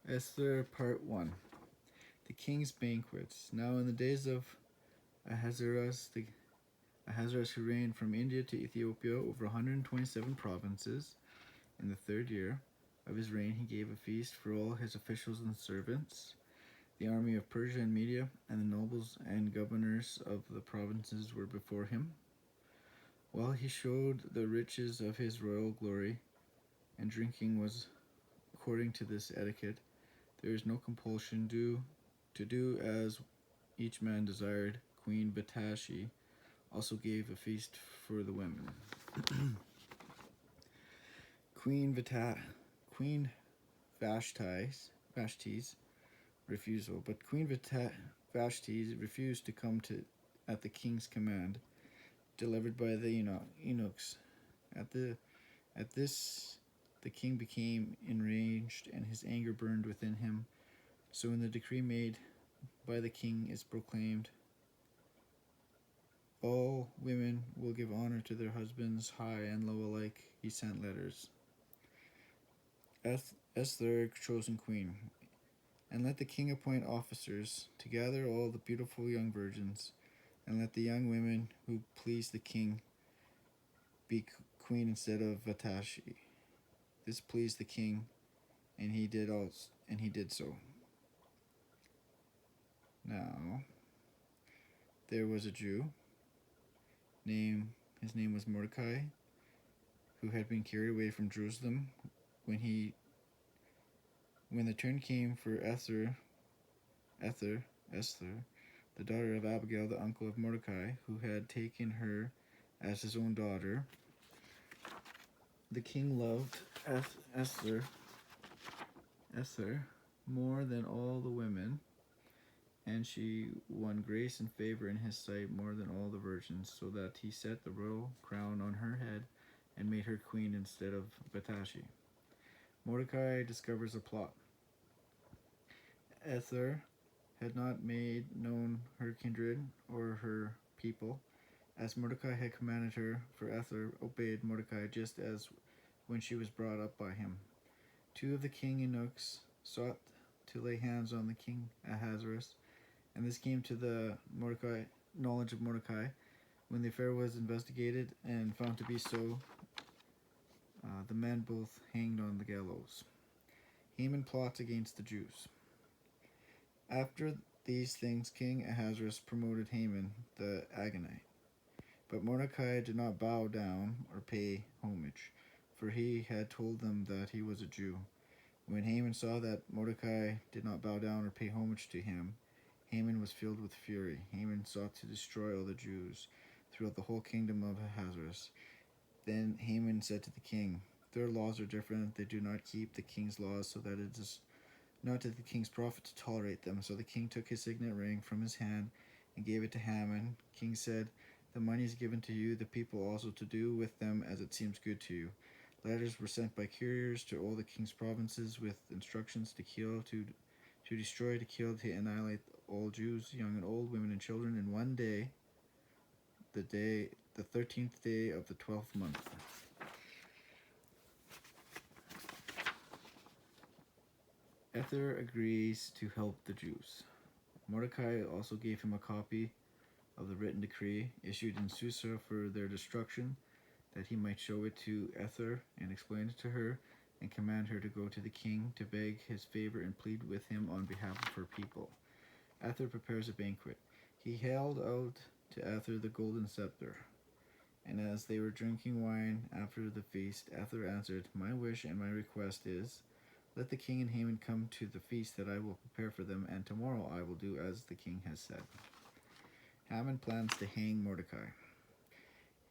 Esther Part 1. The King's Banquets. Now in the days of Ahasuerus who reigned from India to Ethiopia over 127 provinces, in the third year of his reign he gave a feast for all his officials and servants, the army of Persia and Media, and the nobles and governors of the provinces were before him. While he showed the riches of his royal glory, and drinking was according to this etiquette, there is no compulsion to do as each man desired. Queen Vatashi also gave a feast for the women. Queen Vashti's refusal, but Vashti refused to come to at the king's command, delivered by the eunuchs. At this, the king became enraged, and his anger burned within him. So when the decree made by the king is proclaimed, all women will give honor to their husbands, high and low alike, he sent letters. Esther, chosen queen, and let the king appoint officers to gather all the beautiful young virgins, and let the young women who please the king be queen instead of Vatashi. This pleased the king, and he did so. Now there was a Jew, his name was Mordecai, who had been carried away from Jerusalem when the turn came for Esther, the daughter of Abigail, the uncle of Mordecai, who had taken her as his own daughter. The king loved Esther more than all the women, and she won grace and favor in his sight more than all the virgins, so that he set the royal crown on her head and made her queen instead of Vatashi. Mordecai discovers a plot. Esther had not made known her kindred or her people, as Mordecai had commanded her, for Esther obeyed Mordecai just as when she was brought up by him. Two of the king eunuchs sought to lay hands on the king Ahasuerus, and this came to the knowledge of Mordecai. When the affair was investigated and found to be so, the men both hanged on the gallows. Haman plots against the Jews. After these things, King Ahasuerus promoted Haman the Agagite. But Mordecai did not bow down or pay homage, for he had told them that he was a Jew. When Haman saw that Mordecai did not bow down or pay homage to him, Haman was filled with fury. Haman sought to destroy all the Jews throughout the whole kingdom of Ahasuerus. Then Haman said to the king, "Their laws are different. They do not keep the king's laws, so that it is not to the king's profit to tolerate them." So the king took his signet ring from his hand and gave it to Haman. The king said, "The money is given to you, the people also, to do with them as it seems good to you." Letters were sent by couriers to all the king's provinces with instructions to kill, to destroy, to kill, to annihilate all Jews, young and old, women and children, in one day, the 13th day of the 12th month. Esther agrees to help the Jews. Mordecai also gave him a copy of the written decree issued in Susa for their destruction, that he might show it to Esther and explain it to her, and command her to go to the king to beg his favor and plead with him on behalf of her people. Esther prepares a banquet. He held out to Esther the golden scepter, and as they were drinking wine after the feast, Esther answered, "My wish and my request is, let the king and Haman come to the feast that I will prepare for them, and tomorrow I will do as the king has said." Haman plans to hang Mordecai.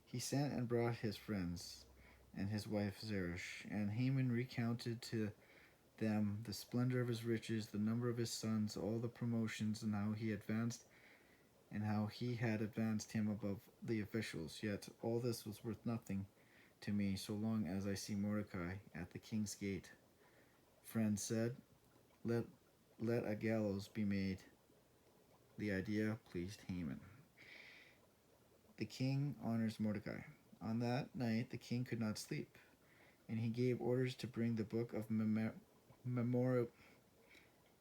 He sent and brought his friends and his wife Zeresh, and Haman recounted to them the splendor of his riches, the number of his sons, all the promotions, and how he had advanced him above the officials. Yet all this was worth nothing to me so long as I see Mordecai at the king's gate. Friends said, let a gallows be made. The idea pleased Haman. The king honors Mordecai. On that night the king could not sleep, and he gave orders to bring the book of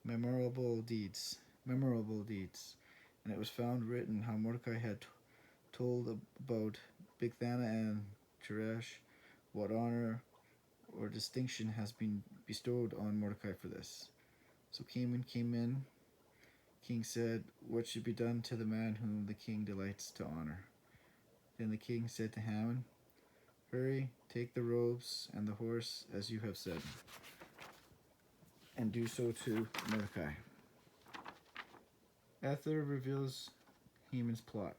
memorable deeds, memorable deeds. And it was found written how Mordecai had told about Bigthana and Teresh, what honor or distinction has been bestowed on Mordecai for this. So Haman came in. King said, "What should be done to the man whom the king delights to honor?" Then the king said to Haman, "Hurry, take the robes and the horse as you have said, and do so to Mordecai." Esther reveals Haman's plot.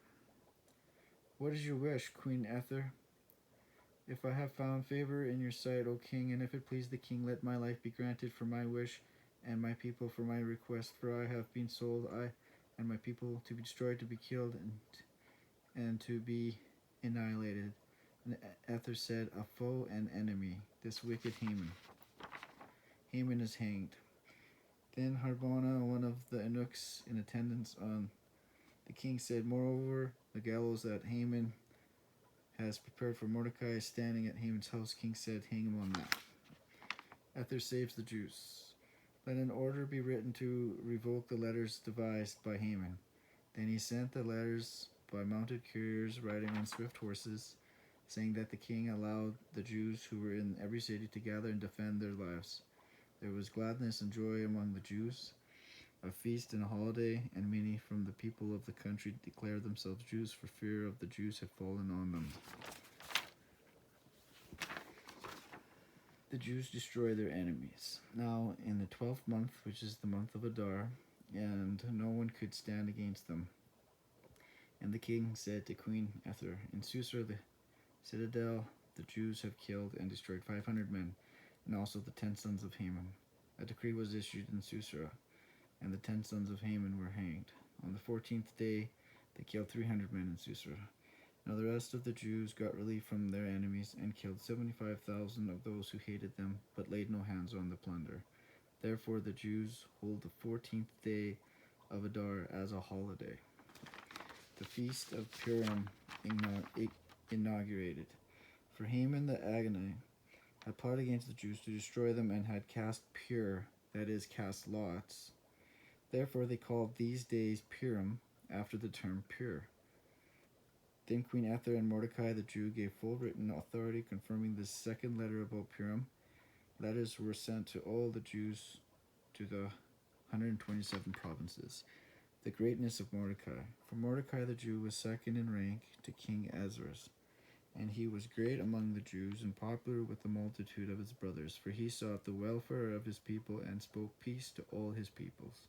"What is your wish, Queen Esther? If I have found favor in your sight, O king, and if it please the king, let my life be granted for my wish, and my people for my request. For I have been sold, I and my people, to be destroyed, to be killed, and to be annihilated." And Esther said, "A foe and enemy, this wicked Haman. Haman is hanged." Then Harbona, one of the eunuchs in attendance on the king, said, "Moreover, the gallows that Haman has prepared for Mordecai is standing at Haman's house." King said, "Hang him on that." Esther saves the Jews. Let an order be written to revoke the letters devised by Haman. Then he sent the letters by mounted couriers riding on swift horses, saying that the king allowed the Jews who were in every city to gather and defend their lives. There was gladness and joy among the Jews, a feast and a holiday, and many from the people of the country declared themselves Jews, for fear of the Jews had fallen on them. The Jews destroy their enemies. Now, in the 12th month, which is the month of Adar, and no one could stand against them. And the king said to Queen Esther, "In Susa, the citadel, the Jews have killed and destroyed 500 men, and also the 10 sons of Haman." A decree was issued in Susa, and the 10 sons of Haman were hanged. On the 14th day, they killed 300 men in Susa. Now the rest of the Jews got relief from their enemies and killed 75,000 of those who hated them, but laid no hands on the plunder. Therefore the Jews hold the 14th day of Adar as a holiday, the feast of Purim inaugurated. For Haman the Agagite had plotted against the Jews to destroy them and had cast pur, that is, cast lots. Therefore they called these days Purim, after the term pur. Then Queen Esther and Mordecai the Jew gave full written authority confirming this second letter about Purim. Letters were sent to all the Jews to the 127 provinces. The greatness of Mordecai. For Mordecai the Jew was second in rank to King Ahasuerus, and he was great among the Jews and popular with the multitude of his brothers, for he sought the welfare of his people and spoke peace to all his peoples.